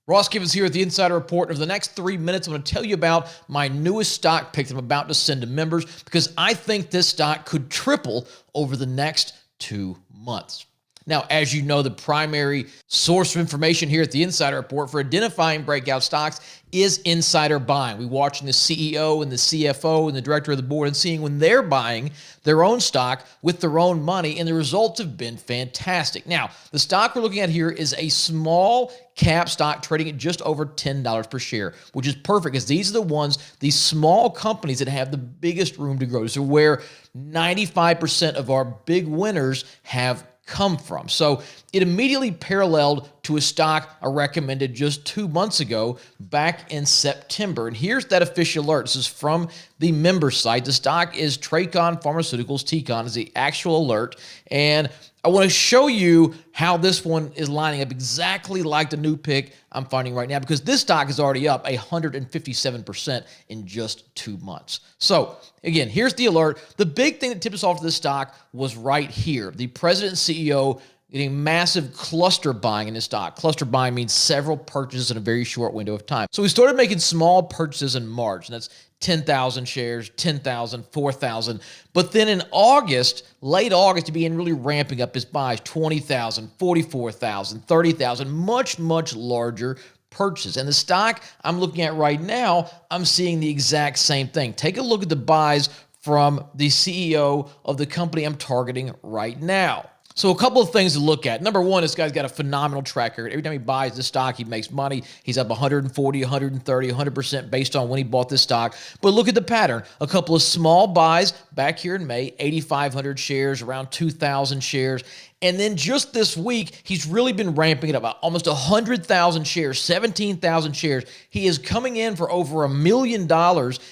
Ross Gibbons here at the Insider Report. Over the next 3 minutes, I'm going to tell you about my newest stock pick that I'm about to send to members because I think this stock could triple over the next 2 months. Now, as you know, the primary source of information here at the Insider Report for identifying breakout stocks is insider buying. We're watching the CEO and the CFO and the director of the board and seeing when they're buying their own stock with their own money, and the results have been fantastic. Now, the stock we're looking at here is a small cap stock trading at just over $10 per share, which is perfect because these are these small companies that have the biggest room to grow. So where 95% of our big winners have come from. So it immediately paralleled to a stock I recommended just 2 months ago back in September. And here's that official alert. This is from the member site. The stock is Tracon Pharmaceuticals. TCON is the actual alert. And I want to show you how this one is lining up exactly like the new pick I'm finding right now, because this stock is already up 157% in just 2 months. So again, here's the alert. The big thing that tipped us off to this stock was right here. The president and CEO getting massive cluster buying in this stock. Cluster buying means several purchases in a very short window of time. So we started making small purchases in March, and that's 10,000 shares, 10,000, 4,000. But then in August, late August, he began really ramping up his buys, 20,000, 44,000, 30,000, much, much larger purchases. And the stock I'm looking at right now, I'm seeing the exact same thing. Take a look at the buys from the CEO of the company I'm targeting right now. So a couple of things to look at. Number one, this guy's got a phenomenal track record. Every time he buys this stock, he makes money. He's up 140, 130, 100% based on when he bought this stock. But look at the pattern. A couple of small buys back here in May, 8,500 shares, around 2,000 shares. And then just this week, he's really been ramping it up. Almost 100,000 shares, 17,000 shares. He is coming in for over $1 million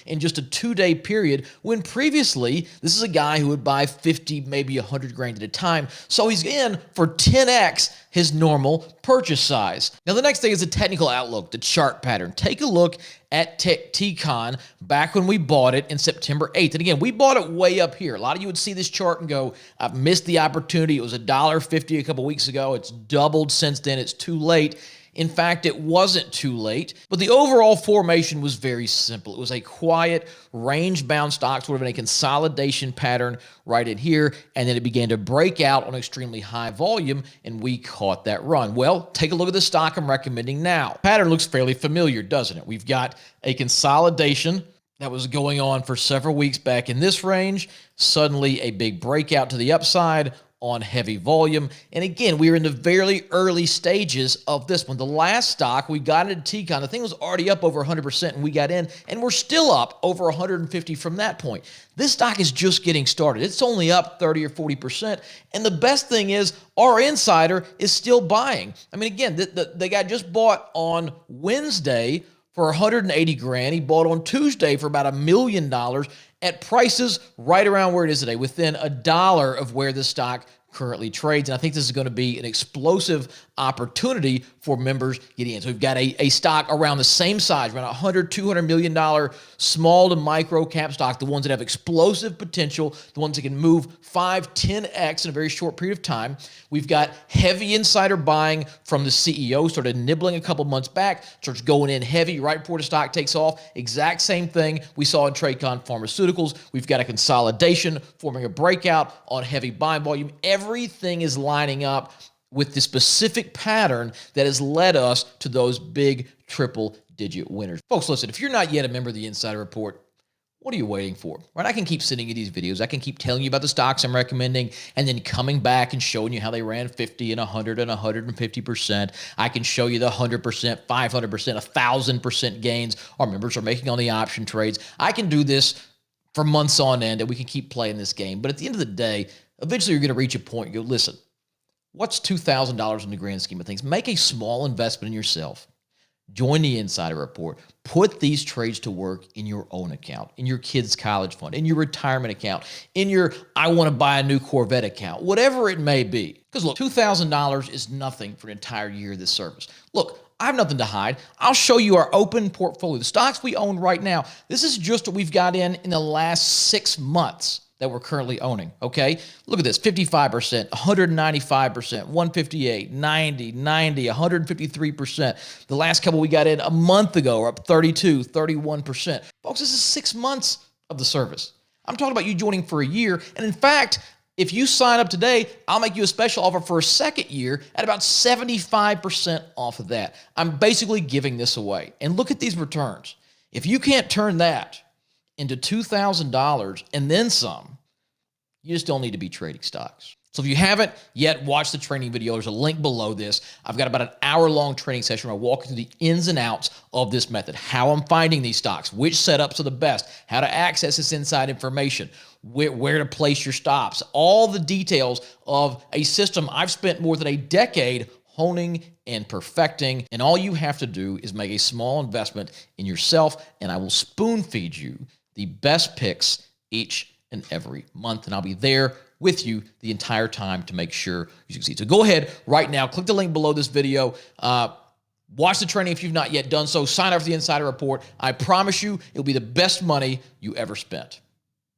in just a 2-day period, when previously, this is a guy who would buy 50, maybe 100 grand at a time. So he's in for 10x his normal purchase size. Now, the next thing is the technical outlook, the chart pattern. Take a look at TCON back when we bought it in September 8th. And again, we bought it way up here. A lot of you would see this chart and go, I've missed the opportunity. It was $1.50 a couple weeks ago. It's doubled since then. It's too late. In fact, it wasn't too late, but the overall formation was very simple. It was a quiet, range-bound stock, sort of in a consolidation pattern right in here, and then it began to break out on extremely high volume, and we caught that run. Well, take a look at the stock I'm recommending now. Pattern looks fairly familiar, doesn't it? We've got a consolidation that was going on for several weeks back in this range, suddenly a big breakout to the upside on heavy volume. And again, we were in the very early stages of this one. The last stock, we got into TCON, the thing was already up over 100% and we got in, and we're still up over 150 from that point. This stock is just getting started. It's only up 30 or 40%. And the best thing is our insider is still buying. I mean, again, the guy just bought on Wednesday for 180 grand. He bought on Tuesday for about $1 million at prices right around where it is today, within $1 of where the stock currently trades. And I think this is going to be an explosive opportunity for members getting in. So we've got a stock around the same size, around $100-200 million small to micro cap stock, the ones that have explosive potential, the ones that can move 5-10x in a very short period of time. We've got heavy insider buying from the CEO, started nibbling a couple months back, starts going in heavy right before the stock takes off. Exact same thing we saw in Tracon Pharmaceuticals. We've got a consolidation forming a breakout on heavy buying volume. Everything is lining up with the specific pattern that has led us to those big triple-digit winners. Folks, listen, if you're not yet a member of the Insider Report, what are you waiting for? Right? I can keep sending you these videos. I can keep telling you about the stocks I'm recommending and then coming back and showing you how they ran 50 and 100 and 150%. I can show you the 100%, 500%, 1,000% gains our members are making on the option trades. I can do this for months on end, and we can keep playing this game. But at the end of the day, eventually you're going to reach a point you go, listen, what's $2,000 in the grand scheme of things? Make a small investment in yourself. Join the Insider Report. Put these trades to work in your own account, in your kid's college fund, in your retirement account, in your I want to buy a new Corvette account, whatever it may be. Because look, $2,000 is nothing for an entire year of this service. Look, I have nothing to hide. I'll show you our open portfolio. The stocks we own right now, this is just what we've got in the last 6 months. that we're currently owning, okay? Look at this, 55%, 195%, 158, 90, 90, 153%. The last couple we got in a month ago are up 32, 31%. Folks, this is 6 months of the service. I'm talking about you joining for a year. And in fact, if you sign up today, I'll make you a special offer for a second year at about 75% off of that. I'm basically giving this away. And look at these returns. If you can't turn that into $2,000 and then some, you just don't need to be trading stocks. So if you haven't yet watched the training video, there's a link below this. I've got about an hour-long training session where I walk you through the ins and outs of this method, how I'm finding these stocks, which setups are the best, how to access this inside information, where to place your stops, all the details of a system I've spent more than a decade honing and perfecting. And all you have to do is make a small investment in yourself, and I will spoon feed you the best picks each and every month. And I'll be there with you the entire time to make sure you succeed. So go ahead right now, click the link below this video. Watch the training if you've not yet done so. Sign up for the Insider Report. I promise you, it'll be the best money you ever spent.